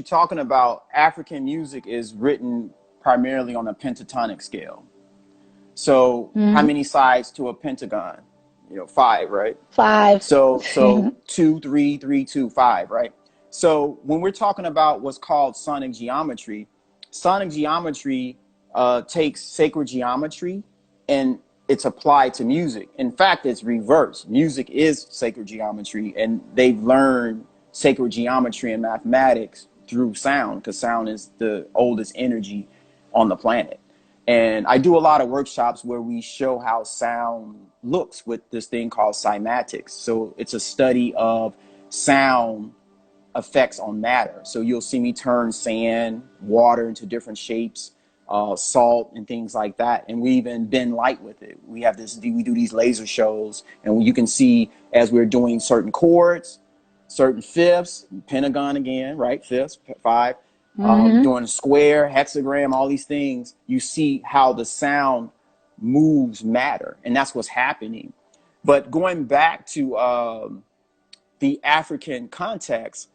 You're talking about African music is written primarily on a pentatonic scale. So how Hmm. many sides to a pentagon? Five, right? Five. So two, three, three, two, five, right? So when we're talking about what's called sonic geometry takes sacred geometry and it's applied to music. In fact, it's reversed. Music is sacred geometry, and they've learned sacred geometry and mathematics through sound, because sound is the oldest energy on the planet. And I do a lot of workshops where we show how sound looks with this thing called cymatics. So it's a study of sound effects on matter. So you'll see me turn sand, water into different shapes, salt and things like that. And we even bend light with it. We do these laser shows, and you can see as we're doing certain chords, certain fifths, pentagon again, right? Fifths, five, Hmm. doing a square, hexagram, all these things. You see how the sound moves matter, and that's what's happening. But going back to the African context,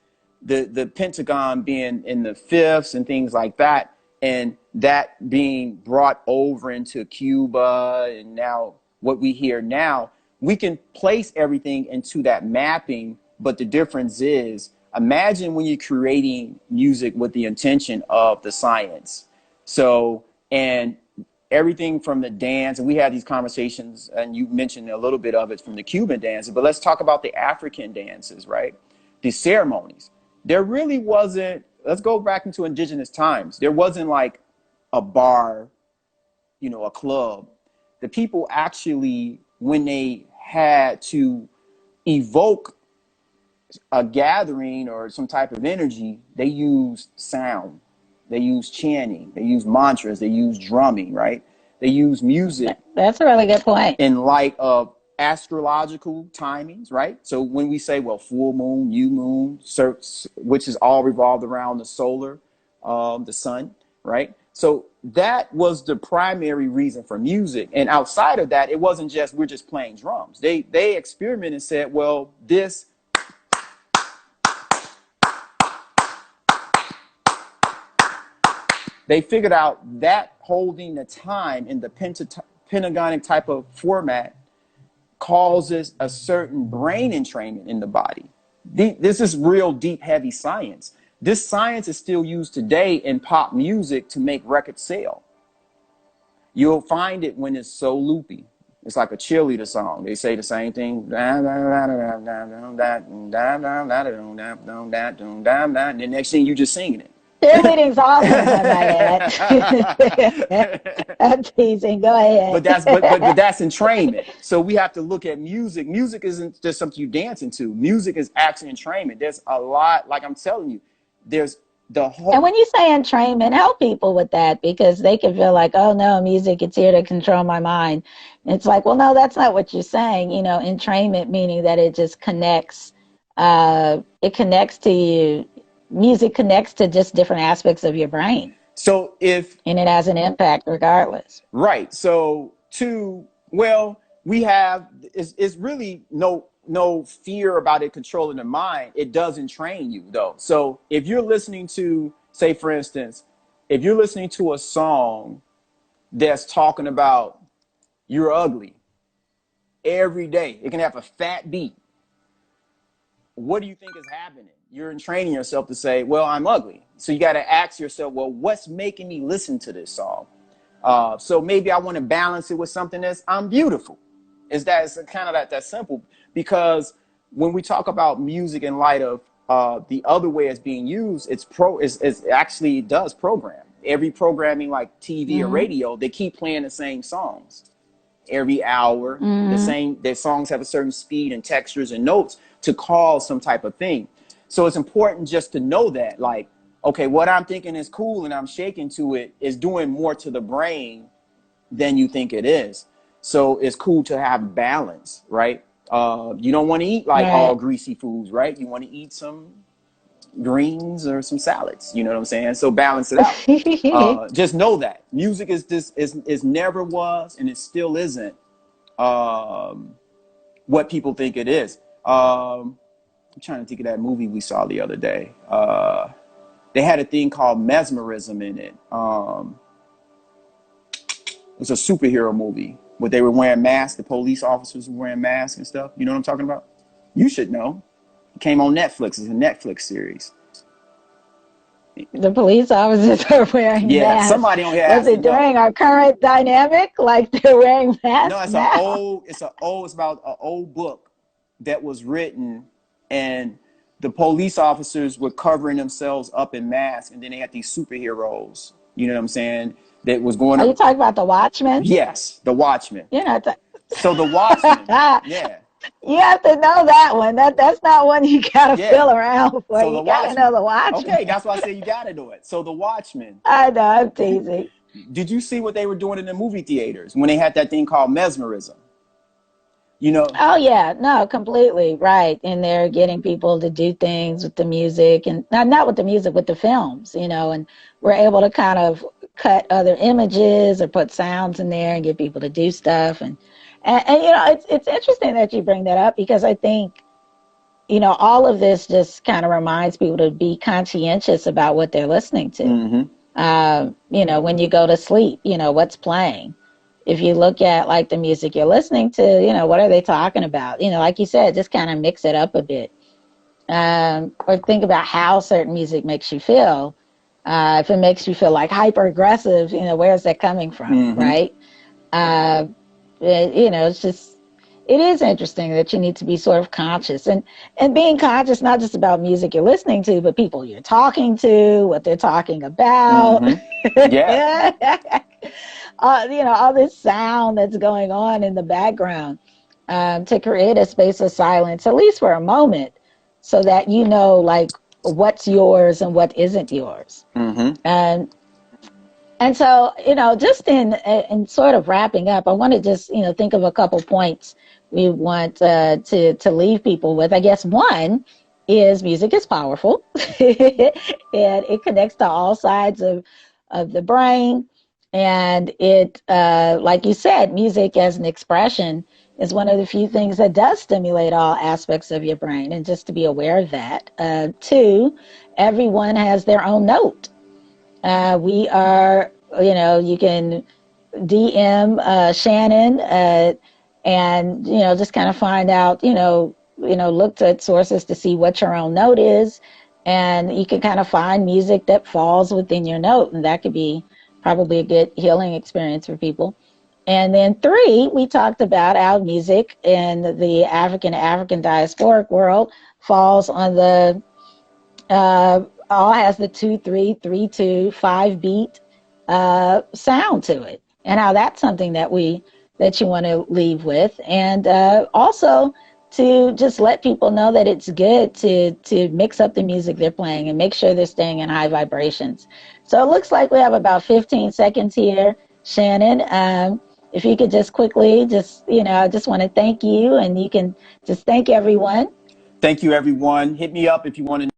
the pentagon being in the fifths and things like that, and that being brought over into Cuba, and now what we hear now, we can place everything into that mapping. But the difference is, imagine when you're creating music with the intention of the science. So, and everything from the dance, and we had these conversations, and you mentioned a little bit of it from the Cuban dances, but let's talk about the African dances, right? The ceremonies. There really wasn't, let's go back into indigenous times. There wasn't like a bar, a club. The people actually, when they had to evoke a gathering or some type of energy, they used sound, they used chanting, they used mantras, they used drumming, right? They use music That's a really good point. in light of astrological timings, right? So when we say, well, full moon, new moon, which is all revolved around the solar, the sun, right? So that was the primary reason for music. And outside of that, it wasn't just we're just playing drums. They experimented and said, well, this, they figured out that holding the time in the pentagonic type of format causes a certain brain entrainment in the body. This is real deep, heavy science. This science is still used today in pop music to make records sell. You'll find it when it's so loopy. It's like a cheerleader song. They say the same thing. And the next thing you just singing it. Cheerleading's awesome, I might add. I'm teasing. Go but ahead. that's but that's entrainment. So we have to look at music. Music isn't just something you dance into. Music is actually entrainment. There's a lot, like I'm telling you, there's the And whole when you say entrainment, help people with that because they can feel like, oh no, music, it's here to control my mind. And it's like, well, no, that's not what you're saying. Entrainment meaning that it just connects, it connects to you. Music connects to just different aspects of your brain so if and it has an impact regardless. right. So well, we have it's really no fear about it controlling the mind. It doesn't train you though. So if you're listening to, say for instance, if you're listening to a song that's talking about you're ugly every day, it can have a fat beat. What do you think is happening? You're training yourself to say, well, I'm ugly. So you got to ask yourself, well, what's making me listen to this song? So maybe I want to balance it with something that's I'm beautiful. It's kind of that simple. Because when we talk about music in light of the other way it's being used, it's actually does program. Every programming like TV or Hmm. radio, they keep playing the same songs every hour. Hmm. Their songs have a certain speed and textures and notes to cause some type of thing. So it's important just to know that, like, okay, what I'm thinking is cool and I'm shaking to it is doing more to the brain than you think it is. So it's cool to have balance, right? You don't want to eat like all Right. greasy foods, right? You want to eat some greens or some salads. You know what I'm saying? So balance it out. Just know that music is never was and it still isn't what people think it is. I'm trying to think of that movie we saw the other day. they had a thing called mesmerism in it. It was a superhero movie where they were wearing masks. The police officers were wearing masks and stuff. You know what I'm talking about? You should know. It came on Netflix. It's a Netflix series. The police officers are wearing Yeah, masks. somebody on here Was has to it during know. our current dynamic? Like they're wearing No, masks it's now? it's about an old book that was written, and the police officers were covering themselves up in masks, and then they had these superheroes. You know what I'm saying? That was going Are you to, talking about the Watchmen? yes, the Watchmen. You know, So the Watchmen, yeah, you have to know that one. That's not one you gotta yeah. feel around for. So the You gotta know Watchmen. the Watchmen. Okay, that's why I said you got to do it. So the Watchmen. I know, I'm teasing. Did you see what they were doing in the movie theaters when they had that thing called mesmerism? You know, Oh yeah, no, completely right. And they're getting people to do things with the music, and not with the music, with the films, and we're able to kind of cut other images or put sounds in there and get people to do stuff. And it's interesting that you bring that up, because I think, all of this just kind of reminds people to be conscientious about what they're listening to. When you go to sleep, what's playing. If you look at like the music you're listening to, what are they talking about? Like you said, just kind of mix it up a bit. Or think about how certain music makes you feel. If it makes you feel like hyper aggressive, where's that coming from, right? It's just, it is interesting that you need to be sort of conscious, and being conscious, not just about music you're listening to, but people you're talking to, what they're talking about. yeah. All this sound that's going on in the background, to create a space of silence, at least for a moment, so that like what's yours and what isn't yours. And so, just in sort of wrapping up, I want to just, think of a couple points we want to leave people with. I guess one is music is powerful, and it connects to all sides of the brain. And it, like you said, music as an expression is one of the few things that does stimulate all aspects of your brain. And just to be aware of that. Two, everyone has their own note. We are, you can DM Shannon, and, just kind of find out, look at sources to see what your own note is. And you can kind of find music that falls within your note. And that could be probably a good healing experience for people. And then three, we talked about how music in the African diasporic world falls on the, all has the 2-3-3-2 5 beat sound to it, and how that's something that you want to leave with, and also to just let people know that it's good to mix up the music they're playing and make sure they're staying in high vibrations. So it looks like we have about 15 seconds here, Shannon. If you could just quickly, I just want to thank you, and you can just thank everyone. Thank you, everyone. Hit me up if you want to